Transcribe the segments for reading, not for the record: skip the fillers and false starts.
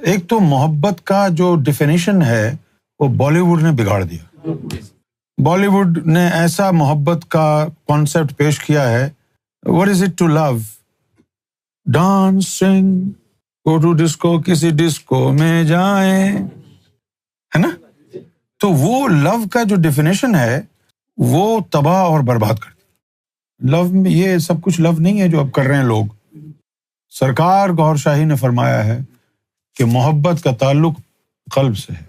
ایک تو محبت کا جو ڈیفینیشن ہے وہ بالی ووڈ نے بگاڑ دیا. بالی ووڈ نے ایسا محبت کا کانسیپٹ پیش کیا ہے. What is it to love? Dancing, go to disco, کسی ڈسکو میں جائیں، ہے نا. تو وہ لو کا جو ڈیفینیشن ہے وہ تباہ اور برباد کر دیا. لو میں یہ سب کچھ لو نہیں ہے جو اب کر رہے ہیں لوگ. سرکار گور شاہی نے فرمایا ہے کہ محبت کا تعلق قلب سے ہے.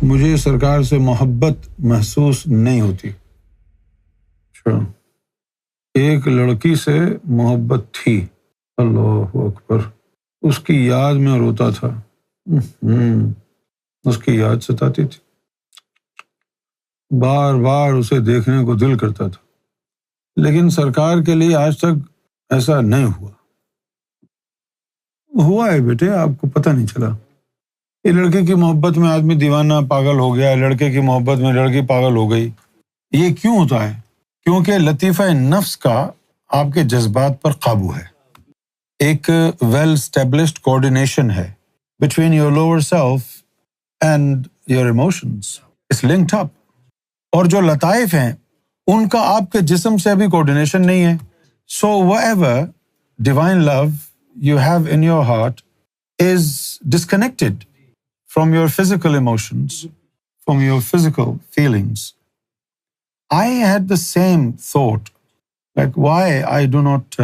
مجھے سرکار سے محبت محسوس نہیں ہوتی. اچھا، ایک لڑکی سے محبت تھی، اللہ اکبر، اس کی یاد میں روتا تھا. اس کی یاد ستاتی تھی، بار بار اسے دیکھنے کو دل کرتا تھا، لیکن سرکار کے لیے آج تک ایسا نہیں ہوا. ہوا ہے بیٹے، آپ کو پتہ نہیں چلا. یہ لڑکے کی محبت میں آدمی دیوانہ پاگل ہو گیا، لڑکے کی محبت میں لڑکی پاگل ہو گئی. یہ کیوں ہوتا ہے؟ کیونکہ لطیفہ نفس کا آپ کے جذبات پر قابو ہے. ایک ویل اسٹیبلشڈ کوآرڈینیشن ہے between your lower self and your emotions. It's linked up. اور جو لطائف ہیں ان کا آپ کے جسم سے ابھی کوآرڈینیشن نہیں ہے. سو whatever divine love you have in your heart is disconnected from your physical emotions, from your physical feelings. I had the same thought, like why I do not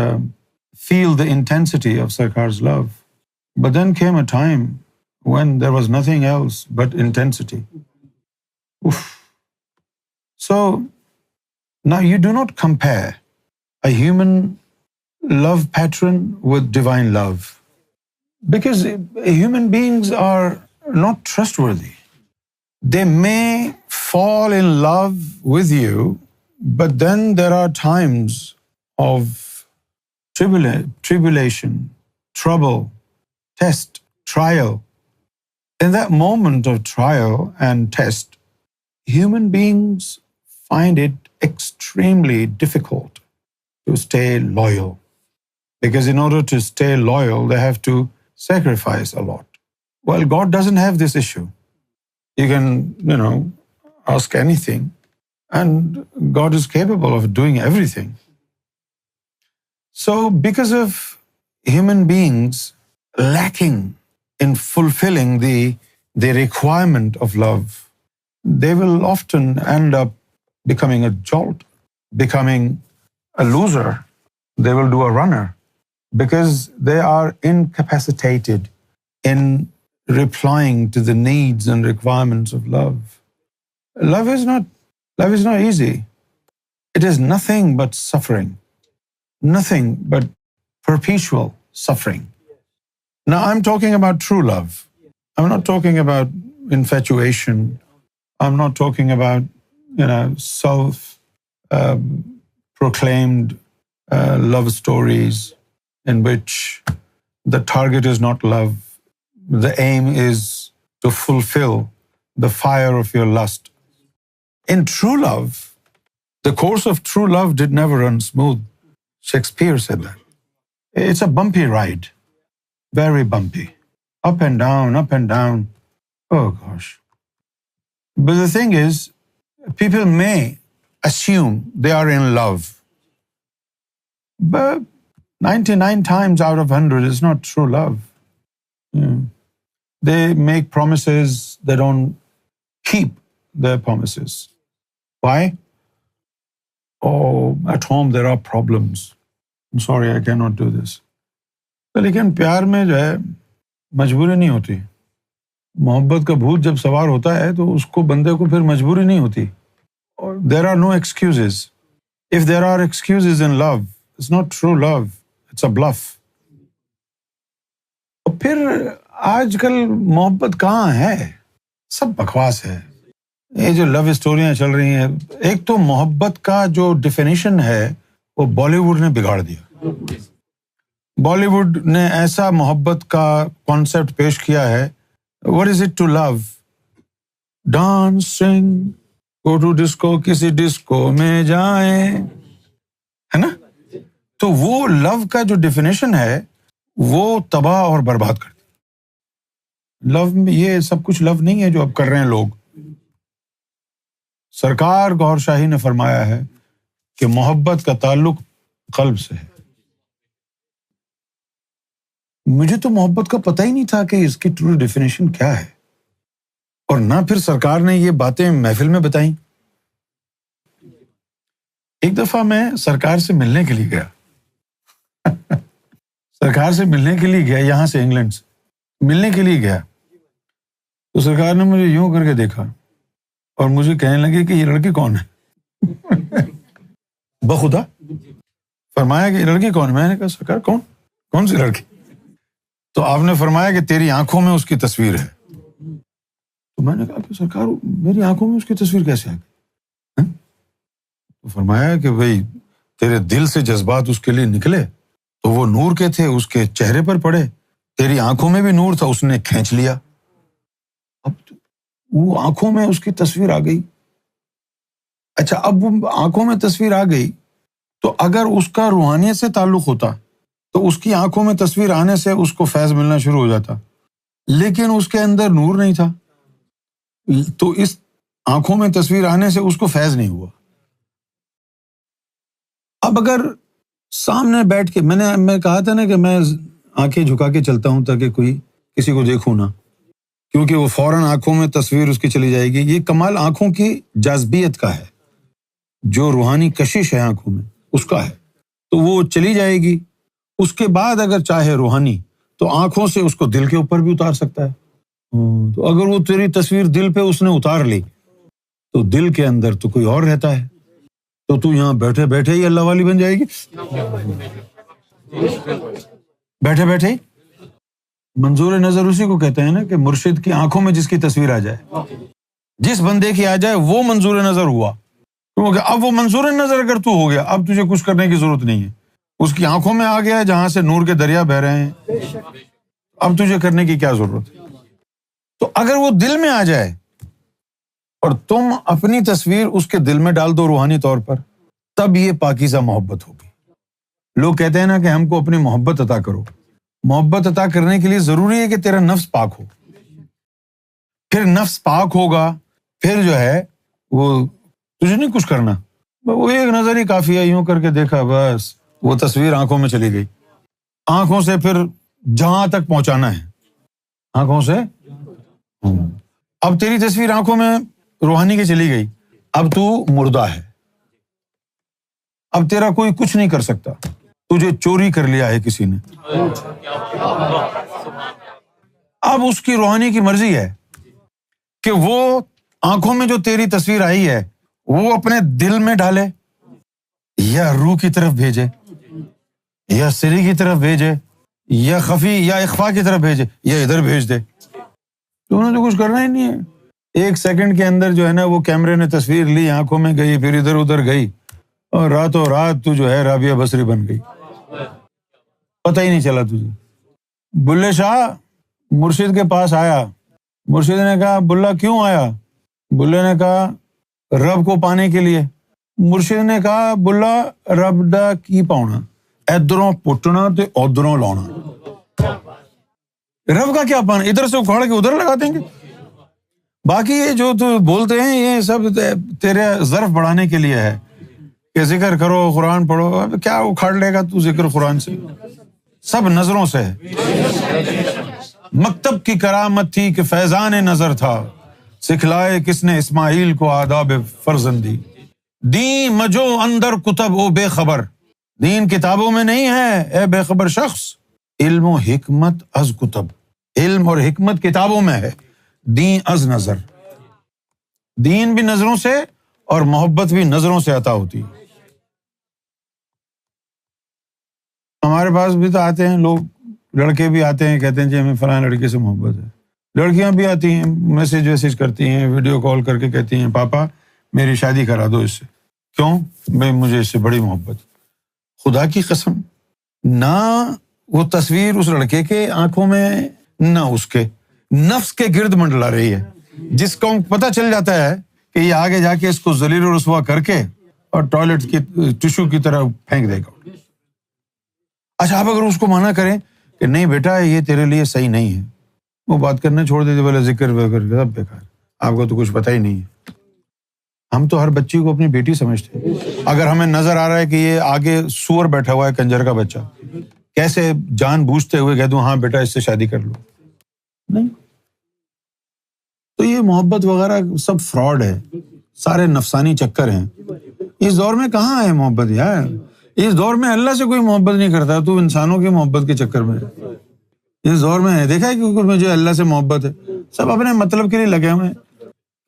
feel the intensity of Sarkar's love. But then came a time when there was nothing else but intensity. Oof. So now you do not compare a human love pattern with divine love, because human beings are not trustworthy. They may fall in love with you, but then there are times of tribulation, trouble, test, trial. In that moment of trial and test, human beings find it extremely difficult to stay loyal, because in order to stay loyal, they have to sacrifice a lot. Well, God doesn't have this issue. You can, ask anything, and God is capable of doing everything. So, because of human beings lacking in fulfilling the requirement of love, they will often end up becoming a jolt, becoming a loser. They will do a runner because they are incapacitated in replying to the needs and requirements of love. Love is not easy. It is nothing but suffering, nothing but perpetual suffering. Now I'm talking about true love. I'm not talking about infatuation. I'm not talking about self proclaimed love stories in which the target is not love. The aim is to fulfill the fire of your lust. In true love, the course of true love did never run smooth. Shakespeare said that. It's a bumpy ride, very bumpy. Up and down, up and down. Oh gosh. But the thing is, people may assume they are in love. But 99 times out of 100 is not true love. They make promises, they don't keep their promises. Why? Oh, at home there are problems. I'm sorry, I cannot do this. لیکن پیار میں جو ہے مجبوری نہیں ہوتی. محبت کا بھوت جب سوار ہوتا ہے تو اس کو بندے کو پھر مجبوری نہیں ہوتی. There are no excuses. If there are excuses in love, it's not true love, it's a bluff. اور پھر آج کل محبت کہاں ہے؟ سب بکواس ہے. یہ جو لو اسٹوریاں چل رہی ہیں، ایک تو محبت کا جو ڈیفینیشن ہے وہ بالی ووڈ نے بگاڑ دیا. بالی ووڈ نے ایسا محبت کا کانسیپٹ پیش کیا ہے. What is it to love? Dancing, go to disco, کسی ڈسکو میں جائیں، ہے نا؟ تو وہ لو کا جو ڈیفینیشن ہے وہ تباہ اور برباد کرتی ہے۔ لو میں یہ سب کچھ لو نہیں ہے جو اب کر رہے ہیں لوگ۔ سرکار گور شاہی نے فرمایا ہے کہ محبت کا تعلق قلب سے ہے۔ مجھے تو محبت کا پتہ ہی نہیں تھا کہ اس کی ٹرو ڈیفینیشن کیا ہے، اور نہ پھر سرکار نے یہ باتیں محفل میں بتائیں۔ ایک دفعہ میں سرکار سے ملنے کے لیے گیا، سرکار سے ملنے کے لیے گیا، یہاں سے انگلینڈ سے ملنے کے لیے گیا، تو سرکار نے مجھے یوں کر کے دیکھا اور مجھے کہنے لگے کہ یہ لڑکی کون ہے؟ بخدا فرمایا کہ یہ لڑکی کون ہے؟ میں نے کہا سرکار کون سی لڑکی؟ تو آپ نے فرمایا کہ تیری آنکھوں میں اس کی تصویر ہے۔ تو میں نے کہا کہ سرکار میری آنکھوں میں اس کی تصویر کیسے آ گئی؟ تو فرمایا کہ بھئی تیرے دل سے جذبات اس کے لیے نکلے تو وہ نور کے تھے، اس کے چہرے پر پڑے، تیری آنکھوں میں بھی نور تھا، اس نے کھینچ لیا، اب وہ آنکھوں میں اس کی تصویر آ گئی۔ اچھا، اب وہ آنکھوں میں تصویر آ گئی تو اگر اس کا روحانیت سے تعلق ہوتا تو اس کی آنکھوں میں تصویر آنے سے اس کو فیض ملنا شروع ہو جاتا، لیکن اس کے اندر نور نہیں تھا تو اس آنکھوں میں تصویر آنے سے اس کو فیض نہیں ہوا۔ اب اگر سامنے بیٹھ کے میں کہا تھا نا کہ میں آنکھیں جھکا کے چلتا ہوں تاکہ کوئی کسی کو دیکھوں نہ، کیونکہ وہ فوراً آنکھوں میں تصویر اس کی چلی جائے گی۔ یہ کمال آنکھوں کی جاذبیت کا ہے، جو روحانی کشش ہے آنکھوں میں اس کا ہے، تو وہ چلی جائے گی۔ اس کے بعد اگر چاہے روحانی تو آنکھوں سے اس کو دل کے اوپر بھی اتار سکتا ہے۔ تو اگر وہ تیری تصویر دل پہ اس نے اتار لی تو دل کے اندر تو کوئی اور رہتا ہے، تو یہاں بیٹھے بیٹھے ہی اللہ والی بن جائے گی، بیٹھے بیٹھے ہی۔ منظور نظر اسی کو کہتے ہیں نا کہ مرشد کی آنکھوں میں جس کی تصویر آ جائے، جس بندے کی آ جائے وہ منظور نظر ہوا، کیونکہ اب وہ منظور نظر اگر تو ہو گیا، اب تجھے کچھ کرنے کی ضرورت نہیں ہے، اس کی آنکھوں میں آ گیا ہے جہاں سے نور کے دریا بہ رہے ہیں، اب تجھے کرنے کی کیا ضرورت ہے؟ تو اگر وہ دل میں آ جائے اور تم اپنی تصویر اس کے دل میں ڈال دو روحانی طور پر، تب یہ پاکیزہ محبت ہوگی۔ لوگ کہتے ہیں نا کہ ہم کو اپنی محبت عطا کرو، محبت عطا کرنے کے لیے ضروری ہے کہ تیرا نفس پاک ہو، پھر نفس پاک ہوگا، پھر جو ہے وہ تجھے نہیں کچھ کرنا، وہ ایک نظر ہی کافی ہے، یوں کر کے دیکھا بس وہ تصویر آنکھوں میں چلی گئی، آنکھوں سے پھر جہاں تک پہنچانا ہے، آنکھوں سے اب تیری تصویر آنکھوں میں روحانی کی چلی گئی، اب تو مردہ ہے، اب تیرا کوئی کچھ نہیں کر سکتا، تجھے چوری کر لیا ہے کسی نے، اب اس کی روحانی کی مرضی ہے کہ وہ آنکھوں میں جو تیری تصویر آئی ہے وہ اپنے دل میں ڈالے یا روح کی طرف بھیجے یا سری کی طرف بھیجے یا خفی یا اخفا کی طرف بھیجے یا ادھر بھیج دے، تو انہوں نے کچھ کرنا ہی نہیں ہے۔ ایک سیکنڈ کے اندر جو ہے نا وہ کیمرے نے تصویر لی، آنکھوں میں گئی، پھر ادھر ادھر گئی، اور راتوں رات تو جو ہے رابعہ بصری بن گئی، پتہ ہی نہیں چلا تجھے۔ بلے شاہ مرشد کے پاس آیا، مرشد نے کہا بلّا کیوں آیا؟ بلے نے کہا رب کو پانے کے لیے۔ مرشد نے کہا بلّا رب دا کی پاؤنا، ادھروں پٹنا تے ادھروں لاؤنا، رب کا کیا پانا؟ ادھر سے اکھاڑ کے ادھر لگا دیں گے، باقی یہ جو تو بولتے ہیں یہ سب تیرے ظرف بڑھانے کے لیے ہے کہ ذکر کرو، قرآن پڑھو، اب کیا اکھاڑ لے گا تو ذکر قرآن سے؟ سب نظروں سے ہے۔ مکتب کی کرامت تھی کہ فیضان نظر تھا، سکھلائے کس نے اسماعیل کو آداب فرزندی، دین مجو اندر کتب او بے خبر، دین کتابوں میں نہیں ہے اے بے خبر شخص، علم و حکمت از کتب، علم اور حکمت کتابوں میں ہے، دین از نظر، دین بھی نظروں سے اور محبت بھی نظروں سے عطا ہوتی ہے۔ ہمارے پاس بھی تو آتے ہیں لوگ، لڑکے بھی آتے ہیں، کہتے ہیں جی ہمیں فلاں لڑکے سے محبت ہے، لڑکیاں بھی آتی ہیں، میسج کرتی ہیں، ویڈیو کال کر کے کہتی ہیں پاپا میری شادی کرا دو اس سے، کیوں؟ میں مجھے اس سے بڑی محبت۔ خدا کی قسم، نہ وہ تصویر اس لڑکے کے آنکھوں میں، نہ اس کے نفس کے گرد منڈلا رہی ہے، جس کو پتہ چل جاتا ہے کہ یہ آگے جا کے اس کو ذلیل و رسوا کر کے اور ٹوائلٹ کی ٹشو کی طرح پھینک دے گا. اچھا آپ اگر اس کو منع کریں کہ نہیں بیٹا یہ تیرے لیے صحیح نہیں ہے, وہ بات کرنا چھوڑ دیتے, بولے ذکر وکر سب بیکار, آپ کو تو کچھ پتہ ہی نہیں ہے. ہم تو ہر بچی کو اپنی بیٹی سمجھتے ہیں. اگر ہمیں نظر آ رہا ہے کہ یہ آگے سور بیٹھا ہوا ہے کنجر کا بچہ, کیسے جان بوجھتے ہوئے کہہ دوں ہاں بیٹا اس سے شادی کر لو؟ نہیں. تو یہ محبت وغیرہ سب فراڈ ہے, سارے نفسانی چکر ہیں. اس دور میں کہاں ہے محبت یار؟ اس دور میں اللہ سے کوئی محبت نہیں کرتا, تو انسانوں کی محبت کے چکر میں اس دور میں ہے. دیکھا ہے کہ مجھے اللہ سے محبت ہے, سب اپنے مطلب کے لیے لگے ہوئے ہیں.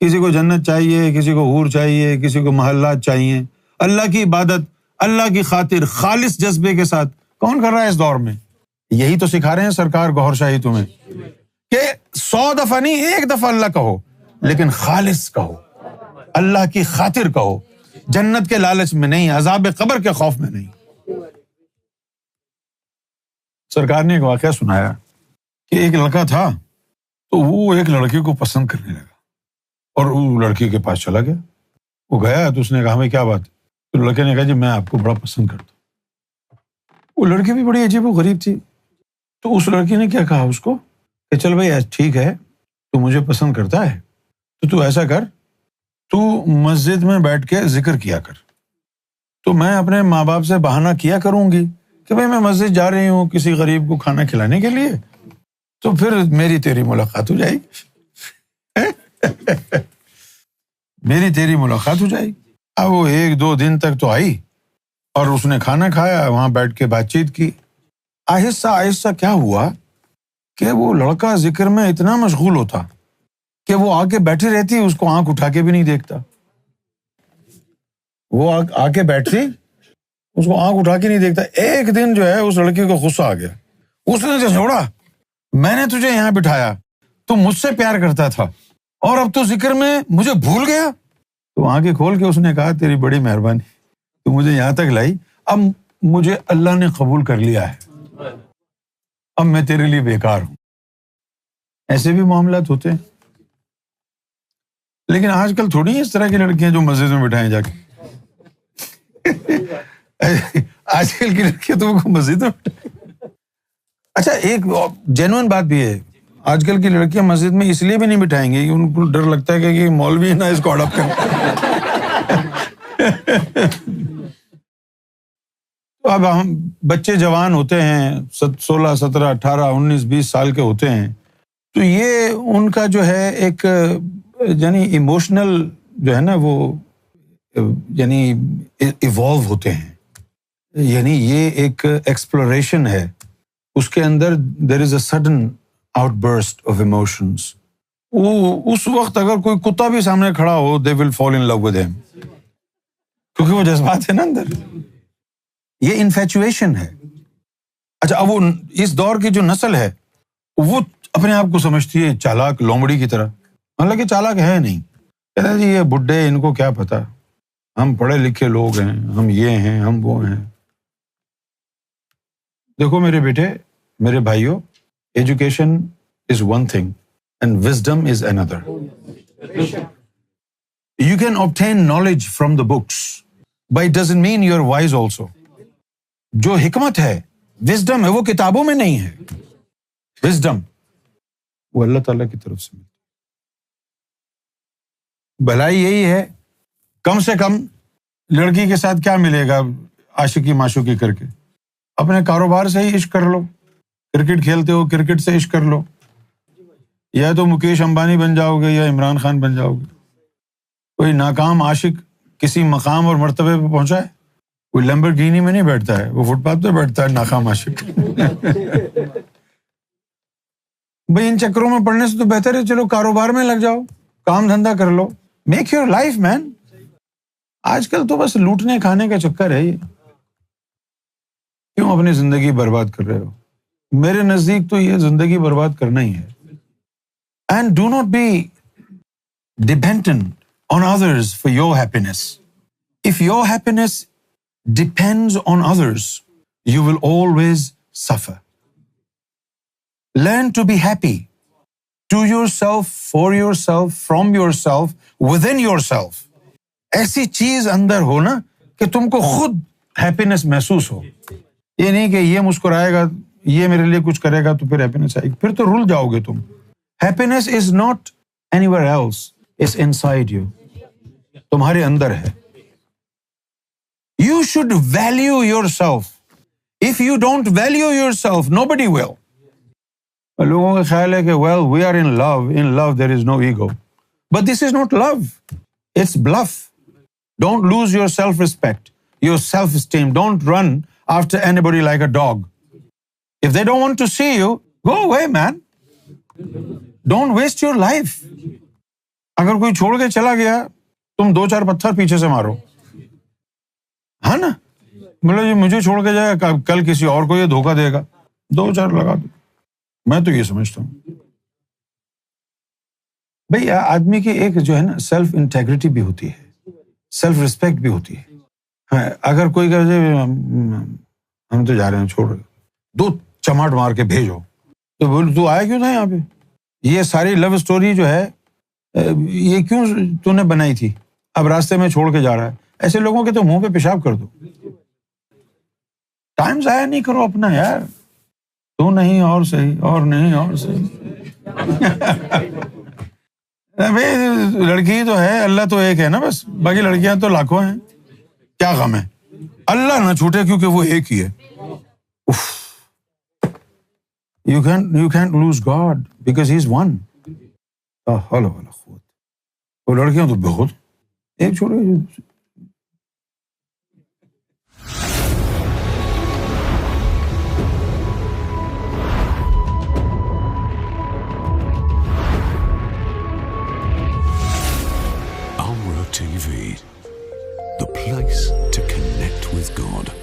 کسی کو جنت چاہیے, کسی کو حور چاہیے, کسی کو محلات چاہیے. اللہ کی عبادت اللہ کی خاطر خالص جذبے کے ساتھ کون کر رہا ہے اس دور میں؟ یہی تو سکھا رہے ہیں سرکار گوھر شاہی تمہیں کہ 100 دفعہ نہیں, 1 دفعہ اللہ کہو, لیکن خالص کہو, اللہ کی خاطر کہو, جنت کے لالچ میں نہیں, عذاب قبر کے خوف میں نہیں. سرکار نے ایک واقعہ سنایا کہ ایک لڑکا تھا تو وہ ایک لڑکی کو پسند کرنے لگا اور وہ لڑکی کے پاس چلا گیا. وہ گیا تو اس نے کہا بھائی کیا بات ہے؟ تو لڑکے نے کہا جی میں آپ کو بڑا پسند کرتا ہوں. وہ لڑکی بھی بڑی عجیب و غریب تھی. تو اس لڑکی نے کیا کہا اس کو کہ چل بھائی ٹھیک ہے تو مجھے پسند کرتا ہے تو ایسا کر, تو مسجد میں بیٹھ کے ذکر کیا کر. تو میں اپنے ماں باپ سے بہانہ کیا کروں گی کہ بھائی میں مسجد جا رہی ہوں کسی غریب کو کھانا کھلانے کے لیے, تو پھر میری تیری ملاقات ہو جائے گی. میری تیری ملاقات ہو جائے گی. اب وہ 1-2 دن تک تو آئی اور اس نے کھانا کھایا, وہاں بیٹھ کے بات چیت کی. آہستہ آہستہ کیا ہوا کہ وہ لڑکا ذکر میں اتنا مشغول ہوتا کہ وہ آ کے بیٹھی رہتی, اس کو آنکھ اٹھا کے بھی نہیں دیکھتا. وہ آ کے بیٹھتی, اس کو آنکھ اٹھا کے نہیں دیکھتا. ایک دن جو ہے اس لڑکی کو غصہ آ گیا. اس نے چھوڑا, میں نے تجھے یہاں بٹھایا, تو مجھ سے پیار کرتا تھا اور اب تو ذکر میں مجھے بھول گیا. تو آنکھیں کھول کے اس نے کہا تیری بڑی مہربانی, تو مجھے یہاں تک لائی, اب مجھے اللہ نے قبول کر لیا ہے, اب میں تیرے لیے بیکار ہوں. ایسے بھی معاملات ہوتے ہیں. لیکن آج کل تھوڑی اس طرح کی لڑکیاں جو مسجد میں بٹھائیں جا کے. آج کل کی لڑکیاں تو مسجد میں بٹھائیں. اچھا ایک جینوئن بات بھی ہے, آج کل کی لڑکیاں مسجد میں اس لیے بھی نہیں بٹھائیں گے کہ ان کو ڈر لگتا ہے کہ یہ مولوی ہے نا اس کو اڈاپٹ کریں. تو اب ہم بچے جوان ہوتے ہیں 16, 17, 18, 19, 20 سال کے ہوتے ہیں, تو یہ ان کا جو ہے ایک یعنی ایموشنل جو ہے نا وہ یعنی ایوالو ہوتے ہیں, یعنی یہ ایک ایکسپلوریشن ہے, اس کے اندر there is a sudden outburst of emotions. وہ اس وقت اگر کوئی کتا بھی سامنے کھڑا ہو دے ول فال ان لو ود ہم, کیونکہ وہ جذبات ہے نا اندر, یہ انفیچویشن ہے. اچھا اب وہ اس دور کی جو نسل ہے وہ اپنے آپ کو سمجھتی ہے چالاک لومڑی کی طرح, حالانکہ چالاک ہے نہیں. کہتے ہیں جی یہ بڈھے ان کو کیا پتا, ہم پڑھے لکھے لوگ ہیں, ہم یہ ہیں ہم وہ ہیں. دیکھو میرے بیٹے میرے بھائیوں, education is one thing and wisdom is another. You can obtain knowledge from the books, but it doesn't mean you're wise also. جو حکمت ہے وزڈم ہے وہ کتابوں میں نہیں ہے. وزڈم وہ اللہ تعالیٰ کی طرف سے ملتی. بھلائی یہی ہے, کم سے کم لڑکی کے ساتھ کیا ملے گا عاشقی معشوقی کر کے, اپنے کاروبار سے ہی عشق کر لو. کرکٹ کھیلتے ہو کرکٹ سے عشق کر لو, یا تو مکیش امبانی بن جاؤ گے یا عمران خان بن جاؤ گے. کوئی ناکام عاشق کسی مقام اور مرتبے پہ پہنچا ہے؟ کوئی لیمبورگینی میں نہیں بیٹھتا ہے, وہ فٹ پاتھ پہ بیٹھتا ہے ناکام عاشق. بھائی ان چکروں میں پڑنے سے تو بہتر ہے چلو کاروبار میں لگ جاؤ, کام دھندا کر لو, میک یور لائف مین. آج کل تو بس لوٹنے کھانے کا چکر ہے. یہ کیوں اپنی زندگی برباد کر رہے ہو؟ میرے نزدیک تو یہ زندگی برباد کرنا ہی ہے. And do not be dependent on others for your happiness. If your happiness depends on others, you will always suffer. Learn to be happy to yourself, for yourself, from yourself, within yourself. ایسی چیز اندر ہو نا کہ تم کو خود happiness محسوس ہو. یہ نہیں کہ یہ مسکرائے گا, یہ میرے لیے کچھ کرے گا تو پھر ہیپینس آئے گی, پھر تو رل جاؤ گے تم. Happiness is not anywhere else, it's inside you, تمہارے اندر ہے. You should value yourself. If you don't value yourself, nobody will. لوگوں کا خیال ہے کہ well, we are in love. In love there is no ego. But this is not love. It's bluff. Don't lose your self-respect, your self-esteem. Don't run after anybody like a dog. If they don't want to see you, go away, man. Don't waste your life. اگر کوئی چھوڑ کے چلا گیا, تم 2-4 پتھر پیچھے سے مارو, ہاں نا. مطلب یہ مجھے چھوڑ کے جائے, کل کسی اور کو یہ دھوکہ دے گا, 2-4 لگا دو. میں تو یہ سمجھتا ہوں بھئی آدمی کی ایک جو ہے نا سیلف انٹیگریٹی بھی ہوتی ہے, سیلف رسپیکٹ بھی ہوتی ہے. ہاں, اگر کوئی کہے ہم تو جا رہے ہیں, چھوڑ 2 چماٹ مار کے بھیجو, تو بول تو آیا کیوں تھا یہاں پہ؟ یہ ساری لو اسٹوری جو ہے یہ کیوں تو نے بنائی تھی, اب راستے میں چھوڑ کے جا رہا ہے. ایسے لوگوں کے تو منہ پہ پیشاب کر دو. ٹائم ضائع نہیں کرو اپنا یار. تو نہیں اور صحیح, اور نہیں اور صحیح. لڑکی تو ہے, اللہ تو ایک ہے نا بس, باقی لڑکیاں تو لاکھوں ہیں. کیا غم ہے, اللہ نہ چھوٹے کیونکہ وہ ایک ہی ہے. You can't lose God because He's one. وہ لڑکیاں تو بہت, ایک چھوڑے. TV, the place to connect with God.